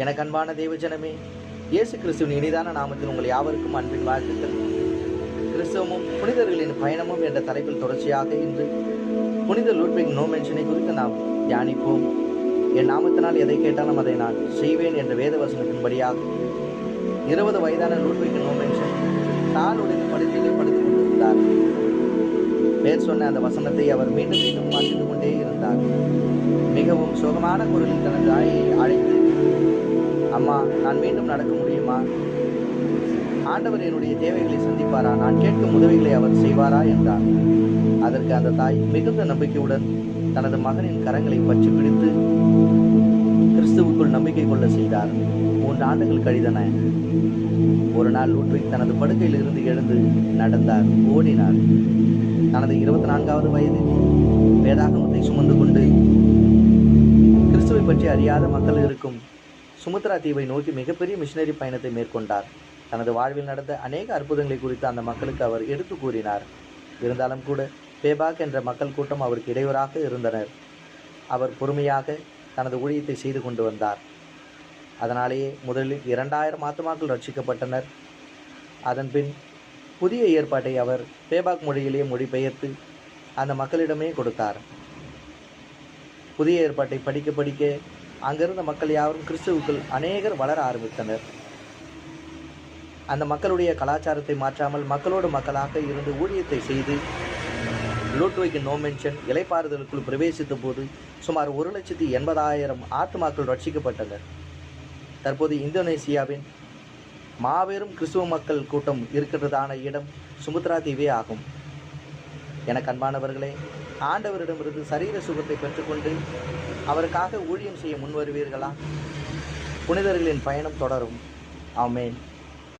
எனக்கு அன்பான தேவஜனமே, இயேசு கிறிஸ்துவின் இனிதான நாமத்தில் உங்கள் யாவருக்கும் அன்பின் வாழ்த்துக்கள். கிறிஸ்தவமும் புனிதர்களின் பயணமும் என்ற தலைப்பில் தொடர்ச்சியாக இன்று புனித லூட்விக் நோமென்ஷனை குறித்து நாம் தியானிப்போம். என் நாமத்தினால் எதை கேட்டாலும் அதை நான் செய்வேன் என்ற வேத வசனத்தின்படியாக 20 வயதான லூட்விக் நோமென்ஷன் தால் உடைந்து படுக்கையில் படுத்துக் கொண்டிருந்தார். பேர் சொன்ன அந்த வசனத்தை அவர் மீண்டும் மீண்டும் வாசித்துக் கொண்டே இருந்தார். மிகவும் சோகமான குரலில் தனது தாயை அழைத்து, அம்மா, நான் மீண்டும் நடக்க முடியுமா? ஆண்டவர் என்னுடைய தேவைகளை சந்திப்பாரா? நான் கேட்கும் உதவிகளை அவர் செய்வாரா என்றார். அதற்கு அந்த தாய் மிகுந்த நம்பிக்கையுடன் தனது மகனின் கரங்களை பற்றி பிடித்து கிறிஸ்துவுக்குள் நம்பிக்கை கொள்ள செய்தார். 3 ஆண்டுகள் கழிந்தன. ஒரு நாள் லூட்விக் தனது படுக்கையில் இருந்து எழுந்து நடந்தார், ஓடினார். தனது 24வது வயதில் வேதாகமத்தை சுமந்து கொண்டு கிறிஸ்துவை பற்றி அறியாத மக்கள் இருக்கும் சுமத்ரா தீவை நோக்கி மிகப்பெரிய மிஷனரி பயணத்தை மேற்கொண்டார். தனது வாழ்வில் நடந்த அநேக அற்புதங்களை குறித்து அந்த மக்களுக்கு அவர் எடுத்து கூறினார். இருந்தாலும் கூட பேபாக் என்ற மக்கள் கூட்டம் அவருக்கு இடையூறாக இருந்தனர். அவர் பொறுமையாக தனது ஊழியத்தை செய்து கொண்டு வந்தார். அதனாலேயே முதலில் 2000 ஆத்துமாக்கள் ரட்சிக்கப்பட்டனர். அதன்பின் புதிய ஏற்பாட்டை அவர் பேபாக் மொழியிலே மொழிபெயர்த்து அந்த மக்களிடமே கொடுத்தார். புதிய ஏற்பாட்டை படிக்க படிக்க அங்கிருந்த மக்கள் யாவரும் கிறிஸ்துவுக்குள் அநேகர் வளர ஆரம்பித்தனர். அந்த மக்களுடைய கலாச்சாரத்தை மாற்றாமல் மக்களோடு மக்களாக இருந்து ஊழியத்தை செய்து லூட்விக் நோமென்ஷன் இலைப்பாறுதலுக்குள் பிரவேசித்த போது சுமார் 1,80,000 ஆத்துமாக்கள் ரட்சிக்கப்பட்டனர். தற்போது இந்தோனேசியாவின் மாபெரும் கிறிஸ்துவ மக்கள் கூட்டம் இருக்கின்றதான இடம் சுமத்ரா தீவே ஆகும். எனக்கு அன்பானவர்களே, ஆண்டவரிடமிருந்து சரீர சுகத்தை பெற்றுக்கொண்டு அவருக்காக ஊழியம் செய்ய முன்வருவீர்களா? புனிதர்களின் பயணம் தொடரும். ஆமென்.